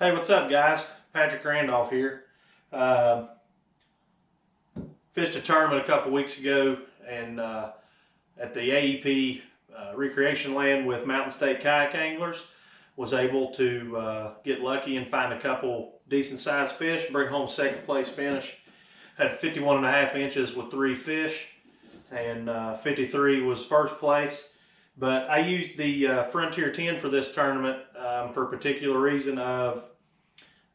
Hey, what's up, guys? Patrick Randolph here. Fished a tournament a couple weeks ago and at the AEP recreation land with Mountain State kayak anglers. Was able to get lucky and find a couple decent sized fish, bring home second place finish. Had 51.5 inches with 3 fish, and 53 was first place. But I used the Frontier 10 for this tournament for a particular reason of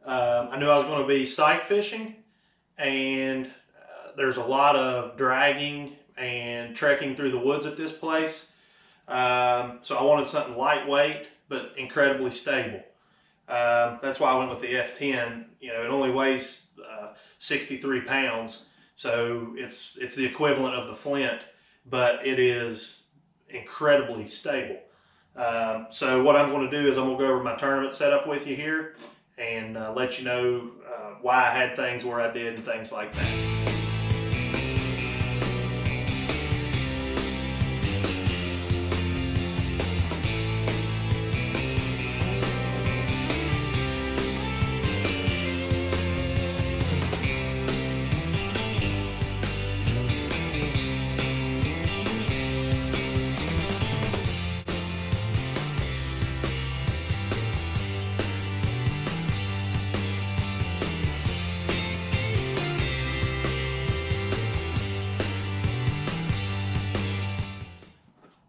I knew I was going to be sight fishing, and there's a lot of dragging and trekking through the woods at this place. So I wanted something lightweight but incredibly stable. That's why I went with the F10. You know, it only weighs 63 pounds, so it's the equivalent of the Flint, but it is incredibly stable. So what I'm going to do is I'm going to go over my tournament setup with you here and let you know why I had things where I did and things like that.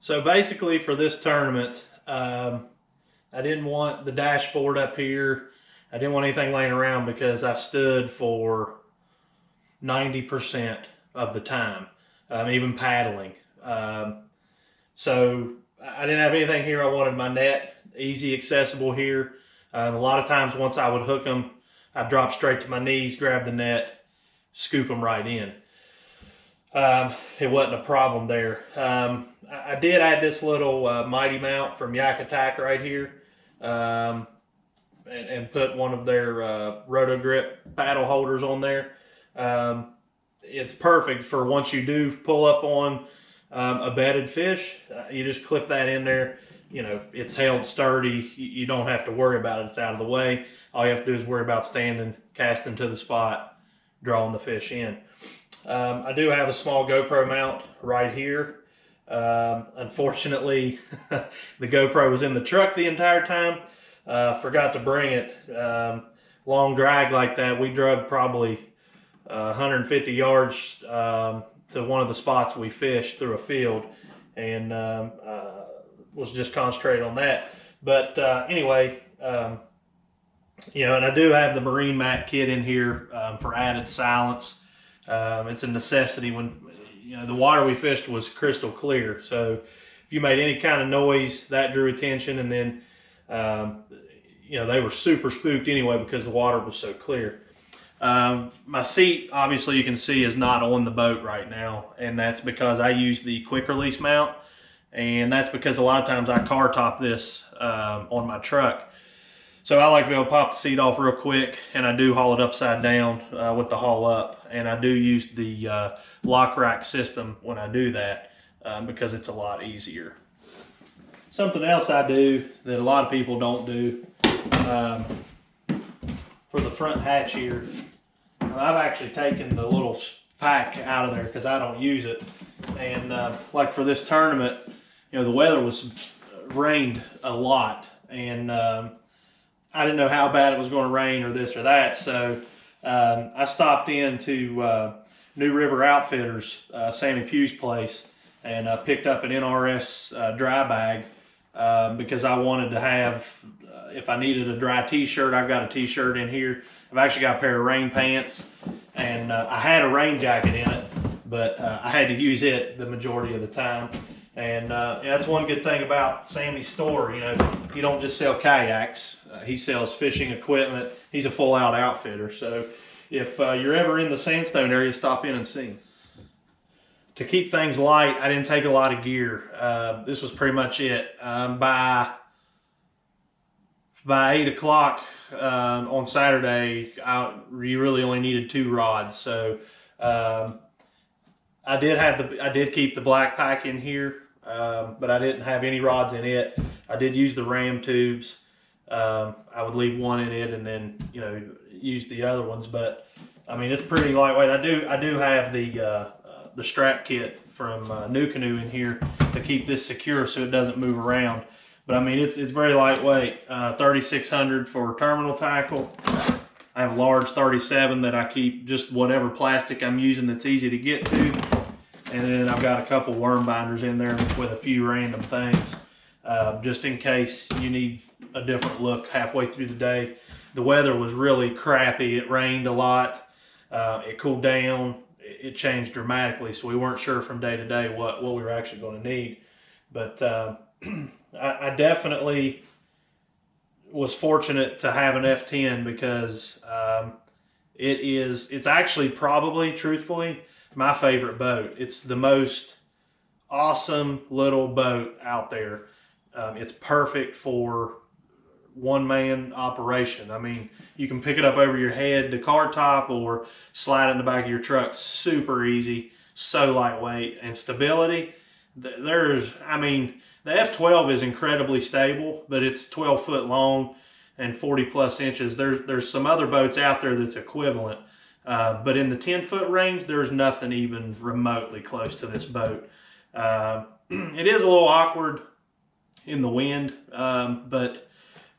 So basically for this tournament, I didn't want the dashboard up here. I didn't want anything laying around because I stood for 90% of the time, even paddling. So I didn't have anything here. I wanted my net easy accessible here. A lot of times once I would hook them, I'd drop straight to my knees, grab the net, scoop them right in. It wasn't a problem there. I did add this little mighty mount from Yak Attack right here, and put one of their roto grip paddle holders on there. It's perfect for once you do pull up on a bedded fish. You just clip that in there. You know, it's held sturdy. You don't have to worry about it. It's out of the way. All you have to do is worry about standing, casting to the spot, drawing the fish in. I do have a small GoPro mount right here. Unfortunately, the GoPro was in the truck the entire time. Forgot to bring it. Long drag like that, we drug probably 150 yards to one of the spots we fished through a field, and was just concentrated on that. But anyway, you know, and I do have the Marine Mat kit in here for added silence. It's a necessity when, you know, the water we fished was crystal clear. So if you made any kind of noise, that drew attention. And then, you know, they were super spooked anyway because the water was so clear. My seat, obviously you can see, is not on the boat right now. And that's because I use the quick release mount. And that's because a lot of times I car top this on my truck. So I like to be able to pop the seat off real quick, and I do haul it upside down with the haul up. And I do use the lock rack system when I do that because it's a lot easier. Something else I do that a lot of people don't do for the front hatch here, I've actually taken the little pack out of there because I don't use it. And like for this tournament, you know, the weather was rained a lot, and I didn't know how bad it was going to rain or this or that, so I stopped into New River Outfitters, Sammy Pugh's place, and picked up an NRS dry bag because I wanted to have, if I needed a dry t-shirt, I've got a t-shirt in here. I've actually got a pair of rain pants, and I had a rain jacket in it, but I had to use it the majority of the time. And that's one good thing about Sammy's store. You know, he don't just sell kayaks. He sells fishing equipment. He's a full-out outfitter. So if you're ever in the Sandstone area, stop in and see him. To keep things light, I didn't take a lot of gear. This was pretty much it. By 8 o'clock on Saturday, you really only needed 2 rods. So I did keep the black pack in here. But I didn't have any rods in it. I did use the ram tubes. I would leave one in it and then, you know, use the other ones. But I mean, it's pretty lightweight. I do have the strap kit from NuCanoe in here to keep this secure so it doesn't move around. But I mean, it's very lightweight. 3600 for terminal tackle. I have a large 37 that I keep just whatever plastic I'm using that's easy to get to. And then I've got a couple worm binders in there with a few random things, just in case you need a different look halfway through the day. The weather was really crappy. It rained a lot. It cooled down. It changed dramatically, so we weren't sure from day to day what we were actually going to need. But I definitely was fortunate to have an F10 because it's actually probably, truthfully, my favorite boat. It's the most awesome little boat out there. It's perfect for one-man operation. I mean, you can pick it up over your head to car top or slide it in the back of your truck. Super easy, so lightweight, and stability. I mean, the F12 is incredibly stable, but it's 12 foot long and 40 plus inches. There's some other boats out there that's equivalent. But in the 10-foot range, there's nothing even remotely close to this boat. It is a little awkward in the wind, but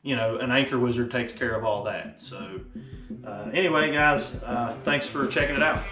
you know, an anchor wizard takes care of all that. So anyway, guys, thanks for checking it out.